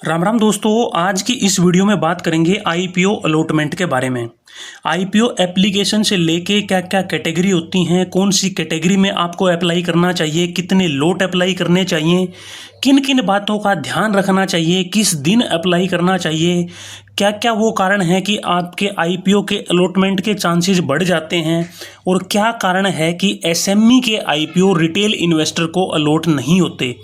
राम राम दोस्तों, आज की इस वीडियो में बात करेंगे आईपीओ अलॉटमेंट के बारे में। आईपीओ एप्लीकेशन से लेके क्या क्या कैटेगरी होती हैं, कौन सी कैटेगरी में आपको अप्लाई करना चाहिए, कितने लॉट अप्लाई करने चाहिए, किन किन बातों का ध्यान रखना चाहिए, किस दिन अप्लाई करना चाहिए, क्या क्या वो कारण है कि आपके आईपीओ के अलॉटमेंट के चांसेस बढ़ जाते हैं और क्या कारण है कि एसएमई के आईपीओ रिटेल इन्वेस्टर को अलॉट नहीं होते।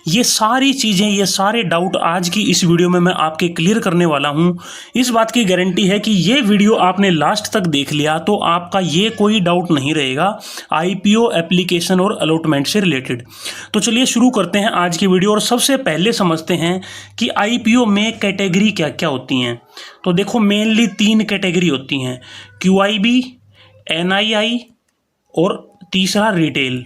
ये सारी चीज़ें, ये सारे डाउट आज की इस वीडियो में मैं आपके क्लियर करने वाला हूँ। इस बात की गारंटी है कि ये वीडियो आपने लास्ट तक देख लिया तो आपका ये कोई डाउट नहीं रहेगा आईपीओ एप्लीकेशन और अलॉटमेंट से रिलेटेड। तो चलिए शुरू करते हैं आज की वीडियो और सबसे पहले समझते हैं कि आईपीओ में कैटेगरी क्या क्या होती हैं। तो देखो, मेनली 3 कैटेगरी होती हैं, क्यूआईबी, एनआईआई और तीसरा रिटेल।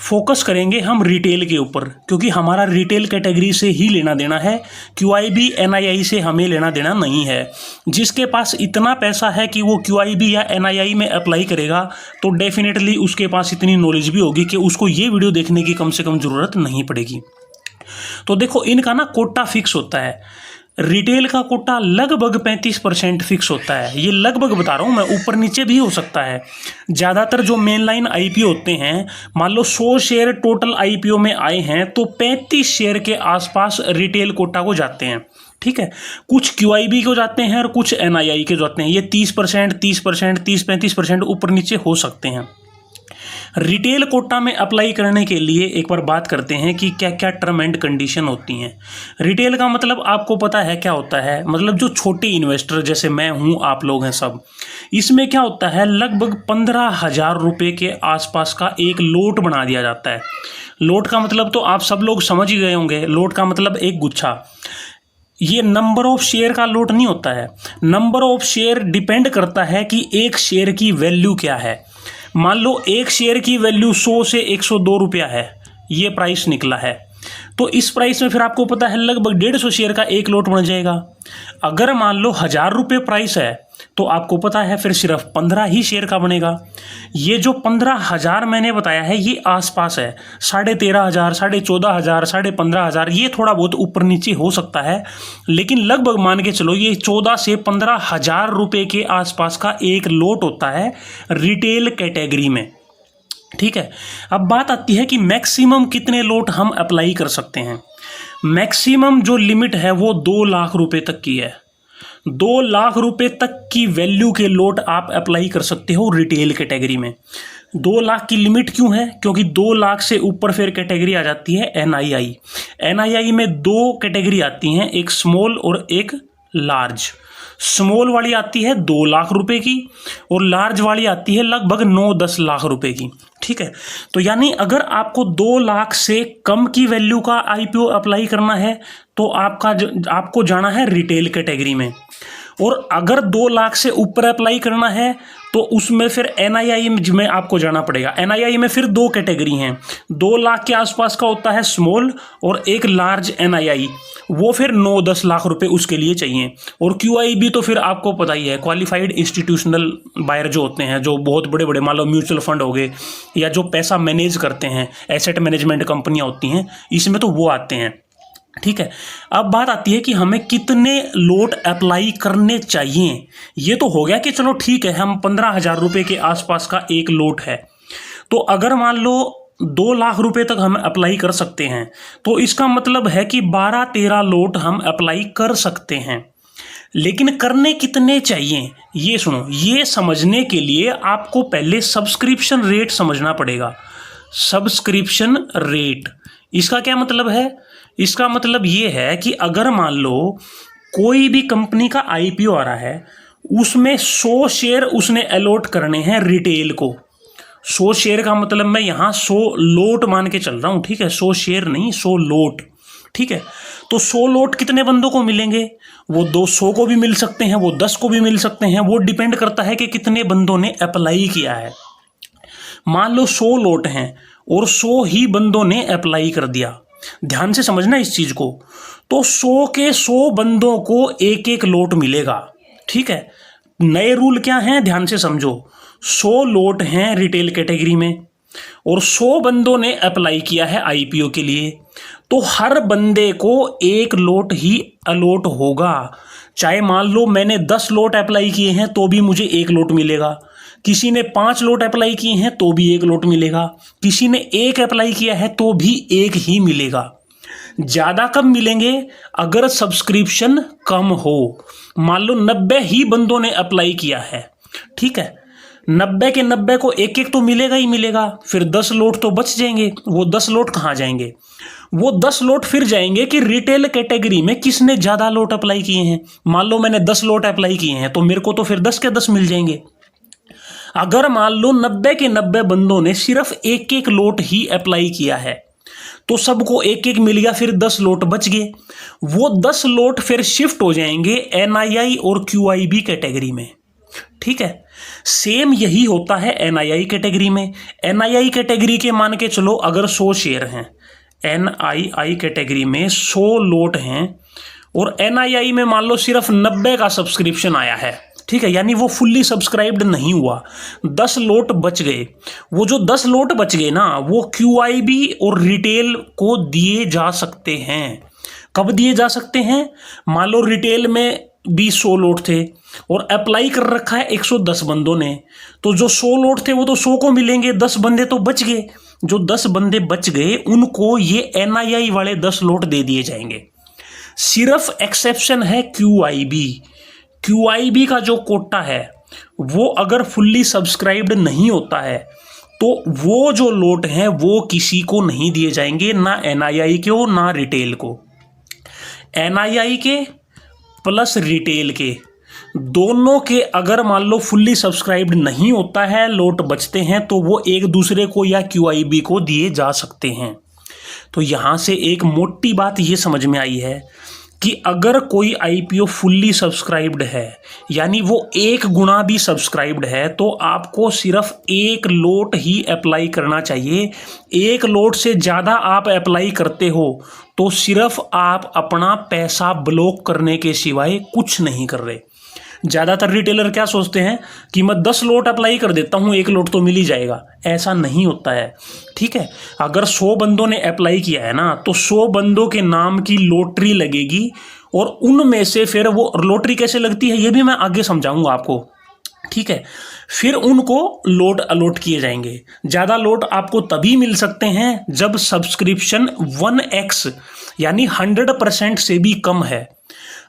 फोकस करेंगे हम रिटेल के ऊपर क्योंकि हमारा रिटेल कैटेगरी से ही लेना देना है, क्यूआईबी एनआईआई से हमें लेना देना नहीं है। जिसके पास इतना पैसा है कि वो क्यूआईबी या एनआईआई में अप्लाई करेगा तो डेफिनेटली उसके पास इतनी नॉलेज भी होगी कि उसको ये वीडियो देखने की कम से कम ज़रूरत नहीं पड़ेगी। तो देखो, इनका ना कोटा फिक्स होता है। रिटेल का कोटा लगभग 35% फिक्स होता है। ये लगभग बता रहा हूँ मैं, ऊपर नीचे भी हो सकता है। ज़्यादातर जो मेन लाइन आईपीओ होते हैं, मान लो 100 शेयर टोटल आईपीओ में आए हैं तो 35 शेयर के आसपास रिटेल कोटा को जाते हैं। ठीक है, कुछ क्यूआईबी को जाते हैं और कुछ एनआईआई के जाते हैं। ये 30%, 30%, 30-35% ऊपर नीचे हो सकते हैं। रिटेल कोटा में अप्लाई करने के लिए एक बार बात करते हैं कि क्या क्या टर्म एंड कंडीशन होती हैं। रिटेल का मतलब आपको पता है क्या होता है, मतलब जो छोटे इन्वेस्टर जैसे मैं हूं, आप लोग हैं सब, इसमें क्या होता है लगभग 15,000 रुपये के आसपास का एक लोट बना दिया जाता है। लोट का मतलब तो आप सब लोग समझ ही गए होंगे। लोट का मतलब एक गुच्छा। ये नंबर ऑफ शेयर का लोट नहीं होता है। नंबर ऑफ शेयर डिपेंड करता है कि एक शेयर की वैल्यू क्या है। मान लो एक शेयर की वैल्यू 100 से 102 रुपया है, ये प्राइस निकला है, तो इस प्राइस में फिर आपको पता है लगभग 150 शेयर का एक लोट बन जाएगा। अगर मान लो 1,000 रुपये प्राइस है तो आपको पता है फिर सिर्फ 15 ही शेयर का बनेगा। ये जो 15,000 मैंने बताया है ये आसपास है, 13,500, 14,500, 15,500, ये थोड़ा बहुत ऊपर नीचे हो सकता है, लेकिन लगभग मान के चलो ये 14 से 15,000 रुपये के आसपास का एक लोट होता है रिटेल कैटेगरी में। ठीक है, अब बात आती है कि मैक्सिमम कितने लोट हम अप्लाई कर सकते हैं। मैक्सिमम जो लिमिट है वो 2 लाख रुपए तक की है। 2 लाख रुपए तक की वैल्यू के लोट आप अप्लाई कर सकते हो रिटेल कैटेगरी में। 2 लाख की लिमिट क्यों है? क्योंकि 2 लाख से ऊपर फिर कैटेगरी आ जाती है एनआईआई। एनआईआई में 2 कैटेगरी आती हैं, एक स्मॉल और एक लार्ज। स्मॉल वाली आती है 2 लाख रुपए की और लार्ज वाली आती है लगभग 9-10 लाख रुपए की। ठीक है, तो यानी अगर आपको 2 लाख से कम की वैल्यू का आईपीओ अप्लाई करना है तो आपको जाना है रिटेल कैटेगरी में, और अगर 2 लाख से ऊपर अप्लाई करना है तो उसमें फिर एनआईआई में आपको जाना पड़ेगा। एनआईआई में फिर 2 कैटेगरी हैं, 2 लाख के आसपास का होता है स्मॉल और एक लार्ज एनआईआई, वो फिर 9-10 लाख रुपए उसके लिए चाहिए। और क्यूआईबी तो फिर आपको पता ही है, क्वालिफाइड इंस्टीट्यूशनल बायर जो होते हैं, जो बहुत बड़े बड़े मान लो म्यूचुअल फंड हो गए या जो पैसा मैनेज करते हैं, एसेट मैनेजमेंट कंपनियां होती हैं, इसमें तो वो आते हैं। ठीक है, अब बात आती है कि हमें कितने लोट अप्लाई करने चाहिए। ये तो हो गया कि चलो ठीक है, हम 15,000 रुपये के आसपास का एक लोट है, तो अगर मान लो 2 लाख रुपए तक हम अप्लाई कर सकते हैं तो इसका मतलब है कि 12-13 लोट हम अप्लाई कर सकते हैं। लेकिन करने कितने चाहिए ये सुनो। ये समझने के लिए आपको पहले सब्सक्रिप्शन रेट समझना पड़ेगा। सब्सक्रिप्शन रेट, इसका क्या मतलब है? इसका मतलब ये है कि अगर मान लो कोई भी कंपनी का आईपीओ आ रहा है, उसमें 100 शेयर उसने अलॉट करने हैं रिटेल को। 100 शेयर का मतलब मैं यहाँ 100 लोट मान के चल रहा हूँ। ठीक है, 100 शेयर नहीं, 100 लोट। ठीक है, तो 100 लोट कितने बंदों को मिलेंगे? वो 200 को भी मिल सकते हैं, वो 10 को भी मिल सकते हैं, वो डिपेंड करता है कि कितने बंदों ने अप्लाई किया है। मान लो 100 लोट हैं और 100 ही बंदों ने अप्लाई कर दिया। ध्यान से समझना इस चीज को, तो 100 के 100 बंदों को एक एक लोट मिलेगा। ठीक है, नए रूल क्या हैं ध्यान से समझो। 100 लोट हैं रिटेल कैटेगरी में और 100 बंदों ने अप्लाई किया है आईपीओ के लिए, तो हर बंदे को एक लोट ही अलॉट होगा। चाहे मान लो मैंने 10 लोट अप्लाई किए हैं तो भी मुझे एक लोट मिलेगा, किसी ने 5 लोट अप्लाई किए हैं तो भी एक लोट मिलेगा, किसी ने एक अप्लाई किया है तो भी एक ही मिलेगा। ज़्यादा कब मिलेंगे? अगर सब्सक्रिप्शन कम हो। मान लो 90 ही बंदों ने अप्लाई किया है, ठीक है, 90 के 90 को एक एक तो मिलेगा ही मिलेगा, फिर 10 लोट तो बच जाएंगे। वो 10 लोट कहाँ जाएंगे? वो 10 लोट फिर जाएंगे कि रिटेल कैटेगरी में किसने ज़्यादा लोट अप्लाई किए हैं। मान लो मैंने 10 लोट अप्लाई किए हैं तो मेरे को तो फिर 10 के 10 मिल जाएंगे। अगर मान लो 90 के 90 बंदों ने सिर्फ एक एक लोट ही अप्लाई किया है तो सबको एक एक मिल गया, फिर 10 लोट बच गए। वो 10 लोट फिर शिफ्ट हो जाएंगे NII और QIB कैटेगरी में, ठीक है। सेम यही होता है NII कैटेगरी में। NII कैटेगरी के मान के चलो अगर 100 शेयर हैं, NII कैटेगरी में 100 लोट हैं और NII में मान लो सिर्फ 90 का सब्सक्रिप्शन आया है, ठीक है, यानी वो फुल्ली सब्सक्राइब्ड नहीं हुआ, 10 लोट बच गए। वो जो 10 लोट बच गए ना वो QIB और रिटेल को दिए जा सकते हैं। कब दिए जा सकते हैं? मान लो रिटेल में 100 लोट थे और अप्लाई कर रखा है 110 बंदों ने, तो जो 100 लोट थे वो तो 100 को मिलेंगे, 10 बंदे तो बच गए। जो 10 बंदे बच गए उनको ये NII वाले 10 लोट दे दिए जाएंगे। सिर्फ एक्सेप्शन है QIB का जो कोटा है वो अगर फुल्ली सब्सक्राइब्ड नहीं होता है तो वो जो लोट हैं वो किसी को नहीं दिए जाएंगे, ना NII को ना रिटेल को। NII के प्लस रिटेल के दोनों के अगर मान लो फुल्ली सब्सक्राइब्ड नहीं होता है, लोट बचते हैं, तो वो एक दूसरे को या QIB को दिए जा सकते हैं। तो यहाँ से एक मोटी बात ये समझ में आई है कि अगर कोई IPO फुल्ली सब्सक्राइब्ड है यानी वो 1 गुना भी सब्सक्राइब्ड है तो आपको सिर्फ एक लोट ही अप्लाई करना चाहिए। एक लोट से ज़्यादा आप अप्लाई करते हो तो सिर्फ आप अपना पैसा ब्लॉक करने के सिवाय कुछ नहीं कर रहे। ज़्यादातर रिटेलर क्या सोचते हैं कि मैं 10 लोट अप्लाई कर देता हूँ, एक लोट तो मिल ही जाएगा। ऐसा नहीं होता है, ठीक है। अगर 100 बंदों ने अप्लाई किया है ना तो 100 बंदों के नाम की लॉटरी लगेगी और उनमें से फिर वो लॉटरी कैसे लगती है ये भी मैं आगे समझाऊंगा आपको, ठीक है। फिर उनको लोट अलॉट किए जाएंगे। ज़्यादा लोट आपको तभी मिल सकते हैं जब सब्सक्रिप्शन 1x यानी 100% से भी कम है।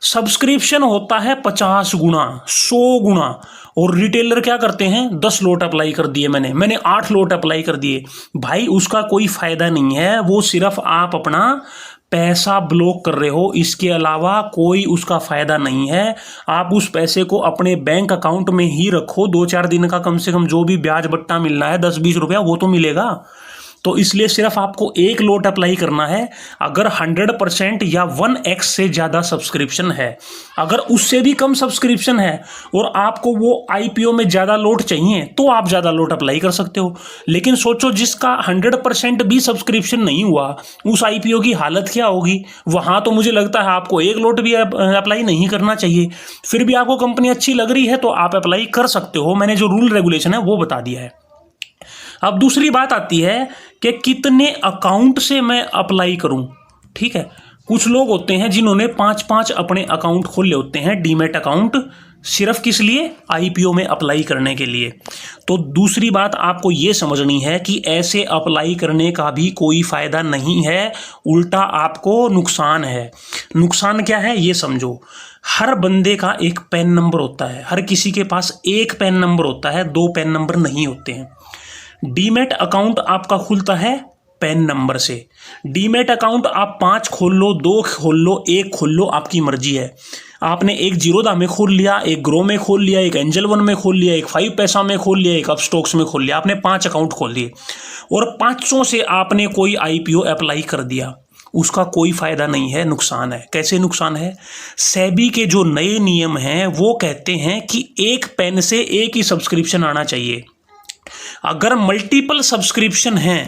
सब्सक्रिप्शन होता है 50 गुना 100 गुना और रिटेलर क्या करते हैं 10 लोट अप्लाई कर दिए, मैंने 8 लोट अप्लाई कर दिए, भाई उसका कोई फ़ायदा नहीं है। वो सिर्फ आप अपना पैसा ब्लॉक कर रहे हो, इसके अलावा कोई उसका फ़ायदा नहीं है। आप उस पैसे को अपने बैंक अकाउंट में ही रखो, 2-4 दिन का कम से कम जो भी ब्याज बट्टा मिलना है 10-20 रुपया वो तो मिलेगा। तो इसलिए सिर्फ आपको एक लोट अप्लाई करना है। अगर 100% या 1x से ज़्यादा सब्सक्रिप्शन है, अगर उससे भी कम सब्सक्रिप्शन है और आपको वो IPO में ज़्यादा लोट चाहिए तो आप ज़्यादा लोट अप्लाई कर सकते हो। लेकिन सोचो जिसका 100% भी सब्सक्रिप्शन नहीं हुआ उस IPO की हालत क्या होगी। वहाँ तो मुझे लगता है आपको एक लोट भी अप्लाई नहीं करना चाहिए। फिर भी आपको कंपनी अच्छी लग रही है तो आप अप्लाई कर सकते हो। मैंने जो रूल रेगुलेशन है वो बता दिया है। अब दूसरी बात आती है कि कितने अकाउंट से मैं अप्लाई करूं, ठीक है। कुछ लोग होते हैं जिन्होंने 5-5 अपने अकाउंट खोले होते हैं, डीमैट अकाउंट, सिर्फ किस लिए? IPO में अप्लाई करने के लिए। तो दूसरी बात आपको ये समझनी है कि ऐसे अप्लाई करने का भी कोई फ़ायदा नहीं है, उल्टा आपको नुकसान है। नुकसान क्या है ये समझो। हर बंदे का एक पैन नंबर होता है, हर किसी के पास एक पैन नंबर होता है, 2 पैन नंबर नहीं होते हैं। डीमैट अकाउंट आपका खुलता है पैन नंबर से। डीमैट अकाउंट आप 5 खोल लो, 2 खोल लो, 1 खोल लो, आपकी मर्जी है। आपने एक जीरोधा में खोल लिया, एक ग्रो में खोल लिया, एक एंजल 1 में खोल लिया, एक 5 पैसा में खोल लिया, एक अपस्टॉक्स में खोल लिया, आपने 5 अकाउंट खोल दिए और 500 से आपने कोई IPO अप्लाई कर दिया। उसका कोई फ़ायदा नहीं है, नुकसान है। कैसे नुकसान है? सेबी के जो नए नियम हैं वो कहते हैं कि एक पेन से एक ही सब्सक्रिप्शन आना चाहिए। अगर मल्टीपल सब्सक्रिप्शन है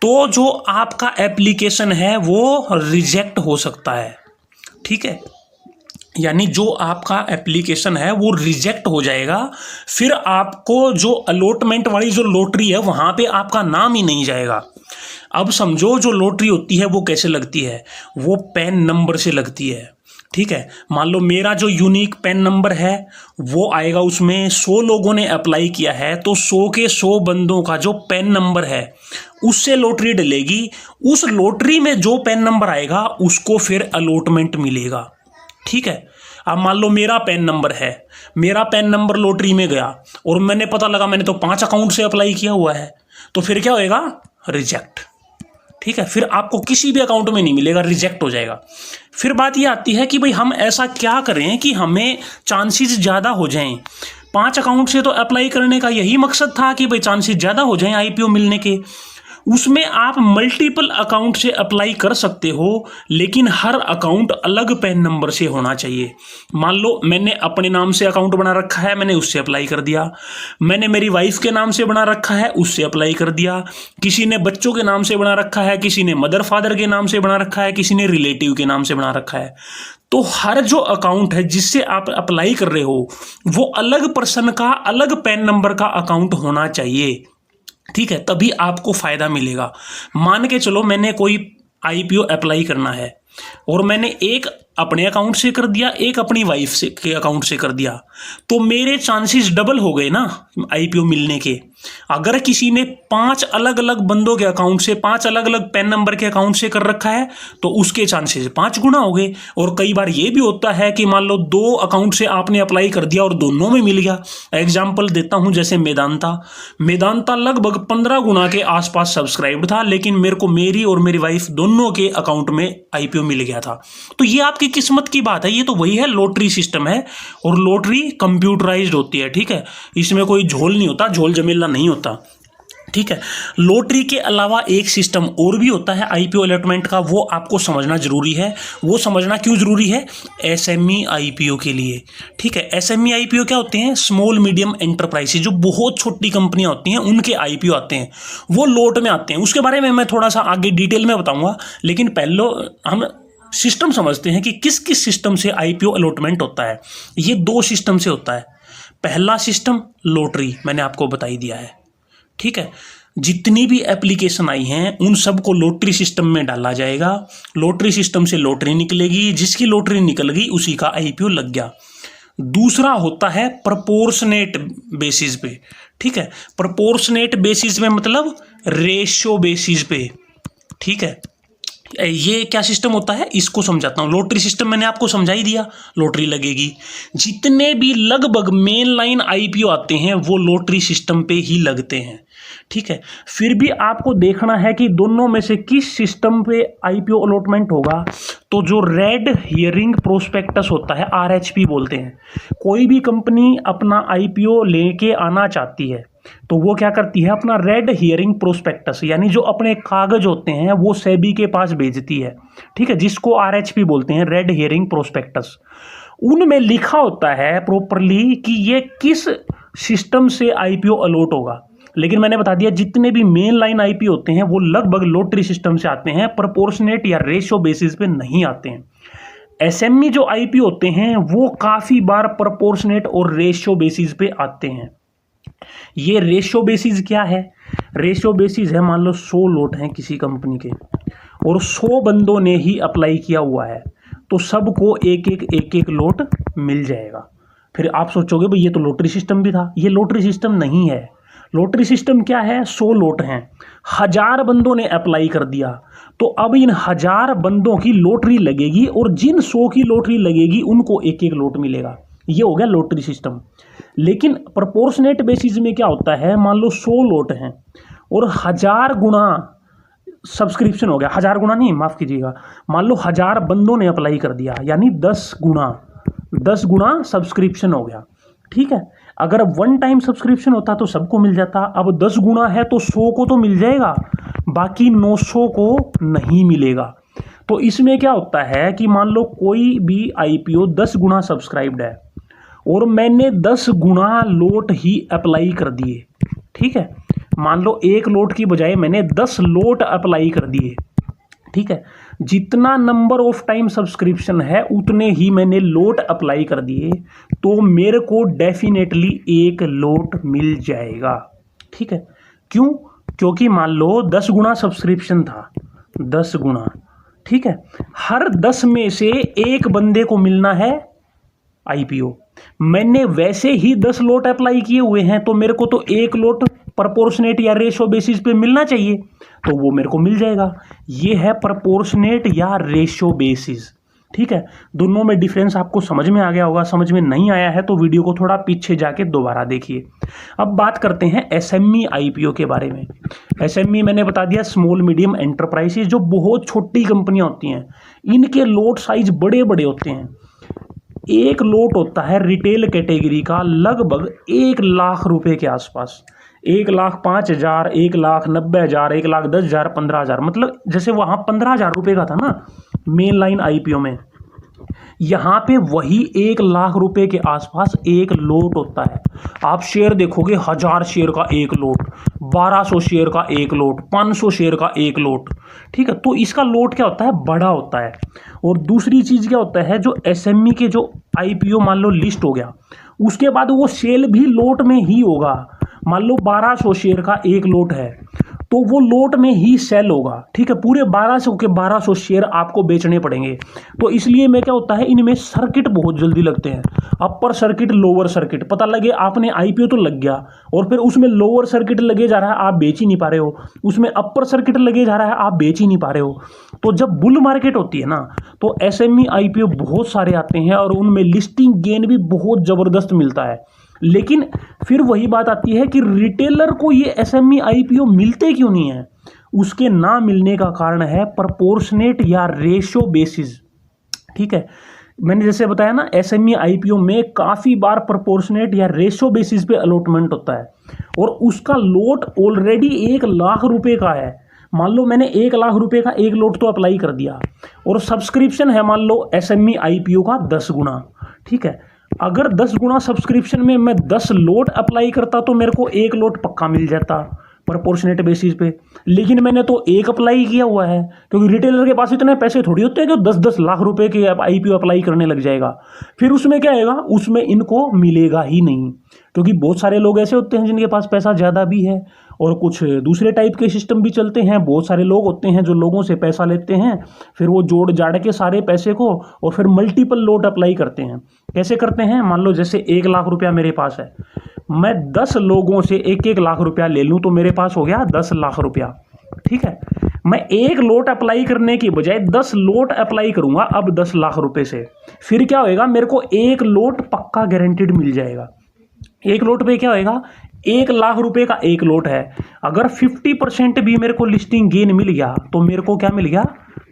तो जो आपका एप्लीकेशन है वो रिजेक्ट हो सकता है, ठीक है। यानी जो आपका एप्लीकेशन है वो रिजेक्ट हो जाएगा, फिर आपको जो अलॉटमेंट वाली जो लॉटरी है वहाँ पे आपका नाम ही नहीं जाएगा। अब समझो जो लॉटरी होती है वो कैसे लगती है, वो पैन नंबर से लगती है। ठीक है, मान लो मेरा जो यूनिक पैन नंबर है वो आएगा, उसमें 100 लोगों ने अप्लाई किया है तो 100 के 100 बंदों का जो पैन नंबर है उससे लॉटरी डलेगी। उस लॉटरी में जो पैन नंबर आएगा उसको फिर अलॉटमेंट मिलेगा। ठीक है, अब मान लो मेरा पैन नंबर है, मेरा पैन नंबर लॉटरी में गया और मैंने पता लगा मैंने तो 5 अकाउंट से अप्लाई किया हुआ है, तो फिर क्या होएगा, रिजेक्ट। ठीक है, फिर आपको किसी भी अकाउंट में नहीं मिलेगा, रिजेक्ट हो जाएगा। फिर बात ये आती है कि भाई हम ऐसा क्या करें कि हमें चांसेस ज़्यादा हो जाएं। 5 अकाउंट से तो अप्लाई करने का यही मकसद था कि भाई चांसेस ज़्यादा हो जाएं आईपीओ मिलने के। उसमें आप मल्टीपल अकाउंट से अप्लाई कर सकते हो, लेकिन हर अकाउंट अलग पैन नंबर से होना चाहिए। मान लो मैंने अपने नाम से अकाउंट बना रखा है, मैंने उससे अप्लाई कर दिया। मैंने मेरी वाइफ के नाम से बना रखा है, उससे अप्लाई कर दिया। किसी ने बच्चों के नाम से बना रखा है, किसी ने मदर फादर के नाम से बना रखा है, किसी ने रिलेटिव के नाम से बना रखा है। तो हर जो अकाउंट है जिससे आप अप्लाई कर रहे हो वो अलग पर्सन का, अलग पैन नंबर का अकाउंट होना चाहिए। ठीक है, तभी आपको फायदा मिलेगा। मान के चलो मैंने कोई आईपीओ अप्लाई करना है और मैंने एक अपने अकाउंट से कर दिया, एक अपनी वाइफ से के अकाउंट से कर दिया, तो मेरे चांसेस डबल हो गए ना आईपीओ मिलने के। अगर किसी ने 5 अलग अलग बंदों के अकाउंट से, 5 अलग अलग पैन नंबर के अकाउंट से कर रखा है तो उसके चांसेस 5 गुना हो गए। और कई बार ये भी होता है कि मान लो 2 अकाउंट से आपने अप्लाई कर दिया और दोनों में मिल गया। एग्जाम्पल देता हूं, जैसे मेदांता लगभग 15 गुना के आसपास सब्सक्राइब था, लेकिन मेरे को मेरी और मेरी वाइफ दोनों के अकाउंट में आईपीओ मिल गया था। तो ये आपकी किस्मत की बात है, ये तो वही है, लॉटरी सिस्टम है। और लॉटरी कंप्यूटराइज्ड होती है। ठीक है, इसमें कोई झोल नहीं होता, झोल जमेला नहीं होता। ठीक है, लॉटरी के अलावा एक सिस्टम और भी होता है आईपीओ अलॉटमेंट का, वो आपको समझना जरूरी है। वो समझना क्यों जरूरी है, एसएमई आईपीओ के लिए। ठीक है, एसएमई आईपीओ क्या होते हैं, स्मॉल मीडियम एंटरप्राइजेज, जो बहुत छोटी कंपनियां होती हैं उनके आईपीओ आते हैं, वो लोट में आते हैं। उसके बारे में मैं थोड़ा सा आगे डिटेल में बताऊंगा, लेकिन पहले हम सिस्टम समझते हैं कि किस किस सिस्टम से आईपीओ अलॉटमेंट होता है। ये 2 सिस्टम से होता है। पहला सिस्टम लॉटरी, मैंने आपको बता ही दिया है। ठीक है, जितनी भी एप्लीकेशन आई हैं उन सबको लॉटरी सिस्टम में डाला जाएगा। लॉटरी सिस्टम से लॉटरी निकलेगी, जिसकी लॉटरी निकल गई उसी का आईपीओ लग गया। दूसरा होता है प्रोपोर्शनेट बेसिस पे। ठीक है, प्रोपोर्शनेट बेसिस में मतलब रेशियो बेसिस पे। ठीक है, ये क्या सिस्टम होता है इसको समझाता हूँ। लॉटरी सिस्टम मैंने आपको समझा ही दिया, लॉटरी लगेगी। जितने भी लगभग मेन लाइन आईपीओ आते हैं वो लॉटरी सिस्टम पे ही लगते हैं। ठीक है, फिर भी आपको देखना है कि दोनों में से किस सिस्टम पे आईपीओ अलॉटमेंट होगा। तो जो रेड हियरिंग प्रोस्पेक्टस होता है, आरएचपी बोलते हैं, कोई भी कंपनी अपना आईपीओ लेके आना चाहती है तो वो क्या करती है, अपना रेड हियरिंग प्रोस्पेक्टस यानी जो अपने कागज होते हैं वो सेबी के पास भेजती है। ठीक है, जिसको आरएचपी बोलते हैं, रेड हियरिंग प्रोस्पेक्टस। उनमें लिखा होता है प्रॉपरली कि ये किस सिस्टम से आईपीओ अलॉट होगा। लेकिन मैंने बता दिया जितने भी मेन लाइन आईपीओ होते हैं वो लगभग लॉटरी सिस्टम से आते हैं, प्रोपोर्शनेट या रेशियो बेसिस पे नहीं आते हैं। एसएमई जो आईपीओ होते हैं वो काफी बार प्रोपोर्शनेट और रेशियो बेसिस पे आते हैं। ये रेशियो बेसिस क्या है, रेशियो बेसिस है, मान लो 100 लोट हैं किसी कंपनी के और 100 बंदों ने ही अप्लाई किया हुआ है, तो सबको एक एक लोट मिल जाएगा। फिर आप सोचोगे भाई ये तो लॉटरी सिस्टम भी था। ये लॉटरी सिस्टम नहीं है। लॉटरी सिस्टम क्या है, 100 लोट हैं, 1000 बंदों ने अप्लाई कर दिया, तो अब इन 1000 बंदों की लॉटरी लगेगी और जिन 100 की लॉटरी लगेगी उनको एक एक लोट मिलेगा। ये हो गया लॉटरी सिस्टम। लेकिन प्रोपोर्शनेट बेसिस में क्या होता है, मान लो 100 लोट हैं और 1000 गुना सब्सक्रिप्शन हो गया, 1000 गुना नहीं, माफ कीजिएगा, मान लो 1000 बंदों ने अप्लाई कर दिया, यानी 10 गुना सब्सक्रिप्शन हो गया। ठीक है, अगर 1 टाइम सब्सक्रिप्शन होता तो सबको मिल जाता, अब 10 गुना है तो 100 को तो मिल जाएगा, बाकी 900 को नहीं मिलेगा। तो इसमें क्या होता है कि मान लो कोई भी आईपीओ 10 गुना सब्सक्राइब्ड है और मैंने 10 गुना लोट ही अप्लाई कर दिए। ठीक है, मान लो 1 लोट की बजाय मैंने 10 लोट अप्लाई कर दिए। ठीक है, जितना नंबर ऑफ टाइम सब्सक्रिप्शन है उतने ही मैंने लोट अप्लाई कर दिए, तो मेरे को डेफिनेटली 1 लोट मिल जाएगा। ठीक है, क्यों, क्योंकि मान लो 10 गुना सब्सक्रिप्शन था, 10 गुना, ठीक है, हर 10 में से एक बंदे को मिलना है आईपीओ। मैंने वैसे ही 10 लोट अप्लाई किए हुए हैं, तो मेरे को तो एक लोट प्रपोर्शनेट या रेशो बेसिस पे मिलना चाहिए, तो वो मेरे को मिल जाएगा। ये है प्रपोर्शनेट या रेशो बेसिस, ठीक है। दोनों में डिफरेंस आपको समझ में आ गया होगा। समझ में नहीं आया है तो वीडियो को थोड़ा पीछे जाके दोबारा देखिए। अब बात करते हैं एसएमई आईपीओ के बारे में। एसएमई मैंने बता दिया, स्मॉल मीडियम एंटरप्राइजेज, जो बहुत छोटी कंपनियां होती हैं, इनके लोट साइज बड़े बड़े होते हैं। एक लोट होता है रिटेल कैटेगरी का लगभग 1 लाख रुपए के आसपास, 1,05,000, 1,90,000, 1,10,000, 15,000, मतलब जैसे वहां 15,000 रुपए का था ना मेन लाइन आईपीओ में, यहां पे वही 1 लाख रुपए के आसपास एक लोट होता है। आप शेयर देखोगे, 1000 शेयर का एक लोट, 1200 शेयर का एक लोट, 500 शेयर का एक लोट, ठीक है। तो इसका लोट क्या होता है, बड़ा होता है। और दूसरी चीज क्या होता है, जो एसएमई के जो आईपीओ मान लो लिस्ट हो गया, उसके बाद वो सेल भी लोट में ही होगा। मान लो 1200 शेयर का एक लोट है, तो वो लोट में ही सेल होगा, ठीक है। पूरे 1200 के 1200 शेयर आपको बेचने पड़ेंगे। तो इसलिए में क्या होता है, इनमें सर्किट बहुत जल्दी लगते हैं, अपर सर्किट, लोअर सर्किट। पता लगे आपने आईपीओ तो लग गया, और फिर उसमें लोअर सर्किट लगे जा रहा है, आप बेच ही नहीं पा रहे हो, उसमें अपर सर्किट लगे जा रहा है, आप बेच ही नहीं पा रहे हो। तो जब बुल मार्केट होती है ना, तो एसएमई आईपीओ बहुत सारे आते हैं और उनमें लिस्टिंग गेन भी बहुत जबरदस्त मिलता है। लेकिन फिर वही बात आती है कि रिटेलर को ये एसएमई आईपीओ मिलते क्यों नहीं है। उसके ना मिलने का कारण है प्रपोर्शनेट या रेशो बेसिस, ठीक है। मैंने जैसे बताया ना, एसएमई आईपीओ में काफी बार प्रपोर्शनेट या रेशो बेसिस पे अलॉटमेंट होता है, और उसका लोट ऑलरेडी 1 लाख रुपए का है। मान लो मैंने 1 लाख रुपए का एक लोट तो अप्लाई कर दिया, और सब्सक्रिप्शन है मान लो एसएमई आईपीओ का 10 गुना, ठीक है। अगर 10 गुना सब्सक्रिप्शन में मैं 10 लोट अप्लाई करता तो मेरे को एक लोट पक्का मिल जाता प्रोपोर्शनेट बेसिस पे। लेकिन मैंने तो एक अप्लाई किया हुआ है, क्योंकि रिटेलर के पास इतने पैसे थोड़ी होते हैं कि 10-10 लाख रुपए के आईपीओ अप्लाई करने लग जाएगा। फिर उसमें क्या आएगा, उसमें इनको मिलेगा ही नहीं, क्योंकि बहुत सारे लोग ऐसे होते हैं जिनके पास पैसा ज़्यादा भी है, और कुछ दूसरे टाइप के सिस्टम भी चलते हैं। बहुत सारे लोग होते हैं जो लोगों से पैसा लेते हैं, फिर वो जोड़ जाड़ के सारे पैसे को और फिर मल्टीपल लोट अप्लाई करते हैं। कैसे करते हैं, मान लो जैसे 1 लाख रुपया मेरे पास है, मैं 10 लोगों से 1-1 लाख रुपया ले लूँ तो मेरे पास हो गया 10 लाख रुपया, ठीक है। मैं एक लोट अप्लाई करने की बजाय 10 लोट अप्लाई करूंगा अब 10 लाख रुपए से। फिर क्या होएगा, मेरे को एक लोट पक्का गारंटीड मिल जाएगा। एक लोट पे क्या होएगा, 1 लाख रुपए का एक लोट है, अगर 50% भी मेरे को लिस्टिंग गेन मिल गया तो मेरे को क्या मिल गया,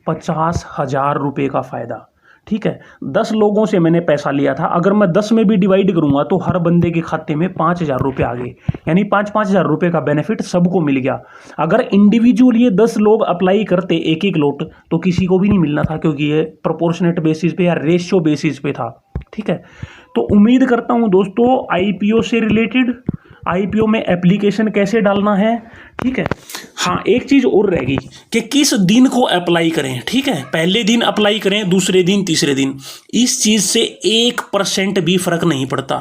50,000 रुपए का फायदा, ठीक है। 10 लोगों से मैंने पैसा लिया था, अगर मैं 10 में भी डिवाइड करूंगा तो हर बंदे के खाते में 5,000 रुपये आ गए, यानी 5,000 रुपये का बेनिफिट सबको मिल गया। अगर इंडिविजुअल ये 10 लोग अप्लाई करते एक एक लोट तो किसी को भी नहीं मिलना था, क्योंकि ये प्रोपोर्शनेट बेसिस पे या रेशियो बेसिस पे था, ठीक है। तो उम्मीद करता हूं दोस्तों आईपीओ से रिलेटेड, आईपीओ में एप्लीकेशन कैसे डालना है, ठीक है। हाँ, एक चीज और रहेगी कि किस दिन को अप्लाई करें, ठीक है। पहले दिन अप्लाई करें, दूसरे दिन, तीसरे दिन, इस चीज से 1% भी फर्क नहीं पड़ता।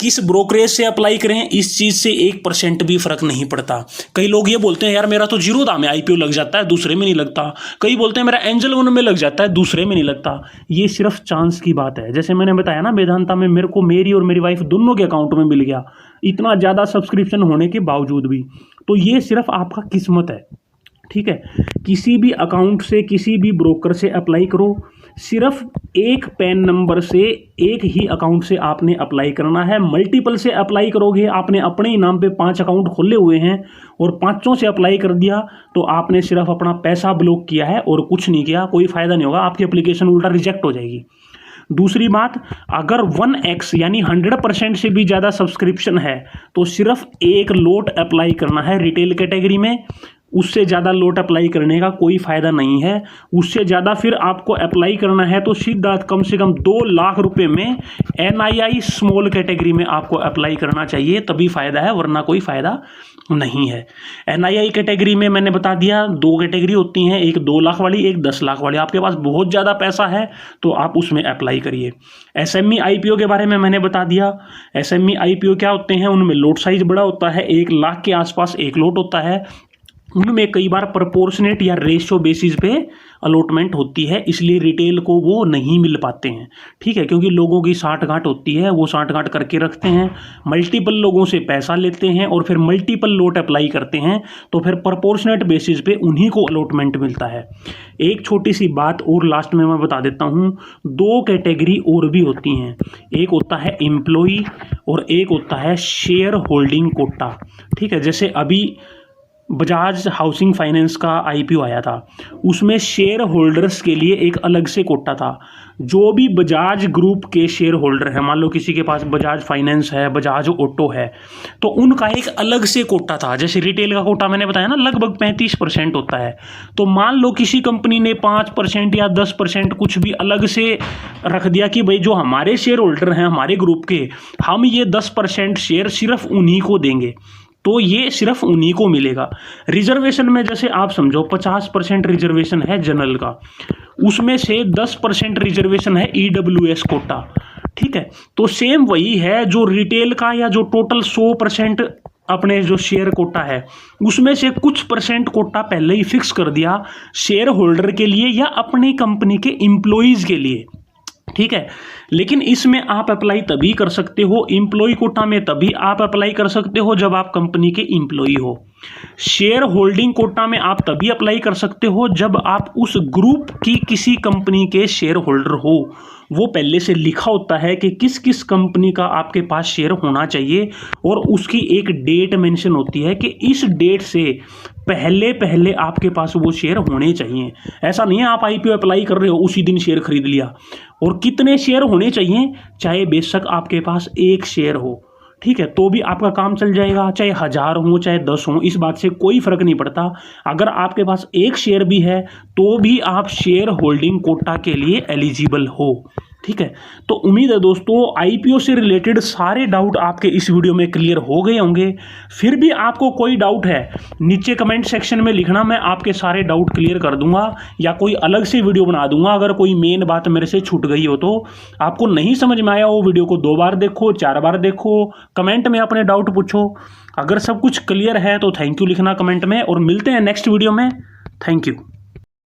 किस ब्रोकरेज से अप्लाई करें, इस चीज से 1% भी फर्क नहीं पड़ता। कई लोग ये बोलते हैं यार मेरा तो 0 दाम है, आईपीओ लग जाता है, दूसरे में नहीं लगता। कई बोलते हैं मेरा एंजल वन में लग जाता है, दूसरे में नहीं लगता। ये सिर्फ चांस की बात है। जैसे मैंने बताया ना, वेदांता में मेरे को मेरी और मेरी वाइफ दोनों के अकाउंट में मिल गया, इतना ज़्यादा सब्सक्रिप्शन होने के बावजूद भी। तो ये सिर्फ आपका किस्मत है, ठीक है। किसी भी अकाउंट से, किसी भी ब्रोकर से अप्लाई करो, सिर्फ एक पैन नंबर से एक ही अकाउंट से आपने अप्लाई करना है। मल्टीपल से अप्लाई करोगे, आपने अपने ही नाम पे 5 अकाउंट खोले हुए हैं और 5 से अप्लाई कर दिया, तो आपने सिर्फ अपना पैसा ब्लॉक किया है और कुछ नहीं किया, कोई फायदा नहीं होगा, आपकी एप्लीकेशन उल्टा रिजेक्ट हो जाएगी। दूसरी बात, अगर 1x यानी 100% से भी ज़्यादा सब्सक्रिप्शन है तो सिर्फ एक लोट अप्लाई करना है रिटेल कैटेगरी में, उससे ज़्यादा लोट अप्लाई करने का कोई फ़ायदा नहीं है। उससे ज़्यादा फिर आपको अप्लाई करना है तो सीधा कम से कम 2 लाख रुपए में NII स्मॉल कैटेगरी में आपको अप्लाई करना चाहिए, तभी फ़ायदा है, वरना कोई फ़ायदा नहीं है। NII कैटेगरी में मैंने बता दिया 2 कैटेगरी होती हैं, एक 2 लाख वाली, एक 10 लाख वाली। आपके पास बहुत ज़्यादा पैसा है तो आप उसमें अप्लाई करिए। SME IPO के बारे में मैंने बता दिया। SME IPO क्या होते हैं, उनमें लोट साइज बड़ा होता है, 1 लाख के आसपास एक लोट होता है। उनमें कई बार प्रोपोर्शनेट या रेशियो बेसिस पे अलॉटमेंट होती है, इसलिए रिटेल को वो नहीं मिल पाते हैं। ठीक है, क्योंकि लोगों की साठगांठ होती है, वो साठगांठ करके रखते हैं, मल्टीपल लोगों से पैसा लेते हैं और फिर मल्टीपल लॉट अप्लाई करते हैं, तो फिर प्रोपोर्शनेट बेसिस पे उन्हीं को अलॉटमेंट मिलता है। एक छोटी सी बात और लास्ट में मैं बता देता हूँ, 2 कैटेगरी और भी होती हैं। एक होता है एम्प्लॉई और एक होता है शेयर होल्डिंग कोटा। ठीक है, जैसे अभी बजाज हाउसिंग फाइनेंस का आईपीओ आया था, उसमें शेयर होल्डर्स के लिए एक अलग से कोटा था। जो भी बजाज ग्रुप के शेयर होल्डर हैं, मान लो किसी के पास बजाज फाइनेंस है, बजाज ऑटो है, तो उनका एक अलग से कोटा था। जैसे रिटेल का कोटा मैंने बताया ना, लगभग 35% होता है। तो मान लो किसी कंपनी ने 5% या 10% कुछ भी अलग से रख दिया कि भाई जो हमारे शेयर होल्डर हैं हमारे ग्रुप के, हम ये 10% शेयर सिर्फ उन्हीं को देंगे, तो ये सिर्फ उन्हीं को मिलेगा। रिजर्वेशन में जैसे आप समझो 50% रिजर्वेशन है जनरल का, उसमें से 10% रिजर्वेशन है ईडब्ल्यूएस कोटा। ठीक है, तो सेम वही है जो रिटेल का या जो टोटल 100% अपने जो शेयर कोटा है, उसमें से कुछ परसेंट कोटा पहले ही फिक्स कर दिया शेयर होल्डर के लिए या अपनी कंपनी के एम्प्लॉइज के लिए। ठीक है, लेकिन इसमें आप अप्लाई तभी कर सकते हो, एम्प्लॉय कोटा में तभी आप अप्लाई कर सकते हो जब आप कंपनी के एम्प्लॉय हो। शेयर होल्डिंग कोटा में आप तभी अप्लाई कर सकते हो जब आप उस ग्रुप की किसी कंपनी के शेयर होल्डर हो। वो पहले से लिखा होता है कि किस किस कंपनी का आपके पास शेयर होना चाहिए और उसकी एक डेट मेंशन होती है कि इस डेट से पहले पहले आपके पास वो शेयर होने चाहिए। ऐसा नहीं है आप आईपीओ अप्लाई कर रहे हो उसी दिन शेयर खरीद लिया। और कितने शेयर होने चाहिए, चाहे बेशक आपके पास 1 शेयर हो, ठीक है, तो भी आपका काम चल जाएगा। चाहे 1000 हो चाहे 10 हो, इस बात से कोई फर्क नहीं पड़ता। अगर आपके पास 1 शेयर भी है तो भी आप शेयर होल्डिंग कोटा के लिए एलिजिबल हो। ठीक है, तो उम्मीद है दोस्तों आईपीओ से रिलेटेड सारे डाउट आपके इस वीडियो में क्लियर हो गए होंगे। फिर भी आपको कोई डाउट है नीचे कमेंट सेक्शन में लिखना, मैं आपके सारे डाउट क्लियर कर दूंगा या कोई अलग से वीडियो बना दूंगा। अगर कोई मेन बात मेरे से छूट गई हो, तो आपको नहीं समझ में आया हो, वीडियो को 2 बार देखो, 4 बार देखो, कमेंट में अपने डाउट पूछो। अगर सब कुछ क्लियर है तो थैंक यू लिखना कमेंट में, और मिलते हैं नेक्स्ट वीडियो में। Thank you.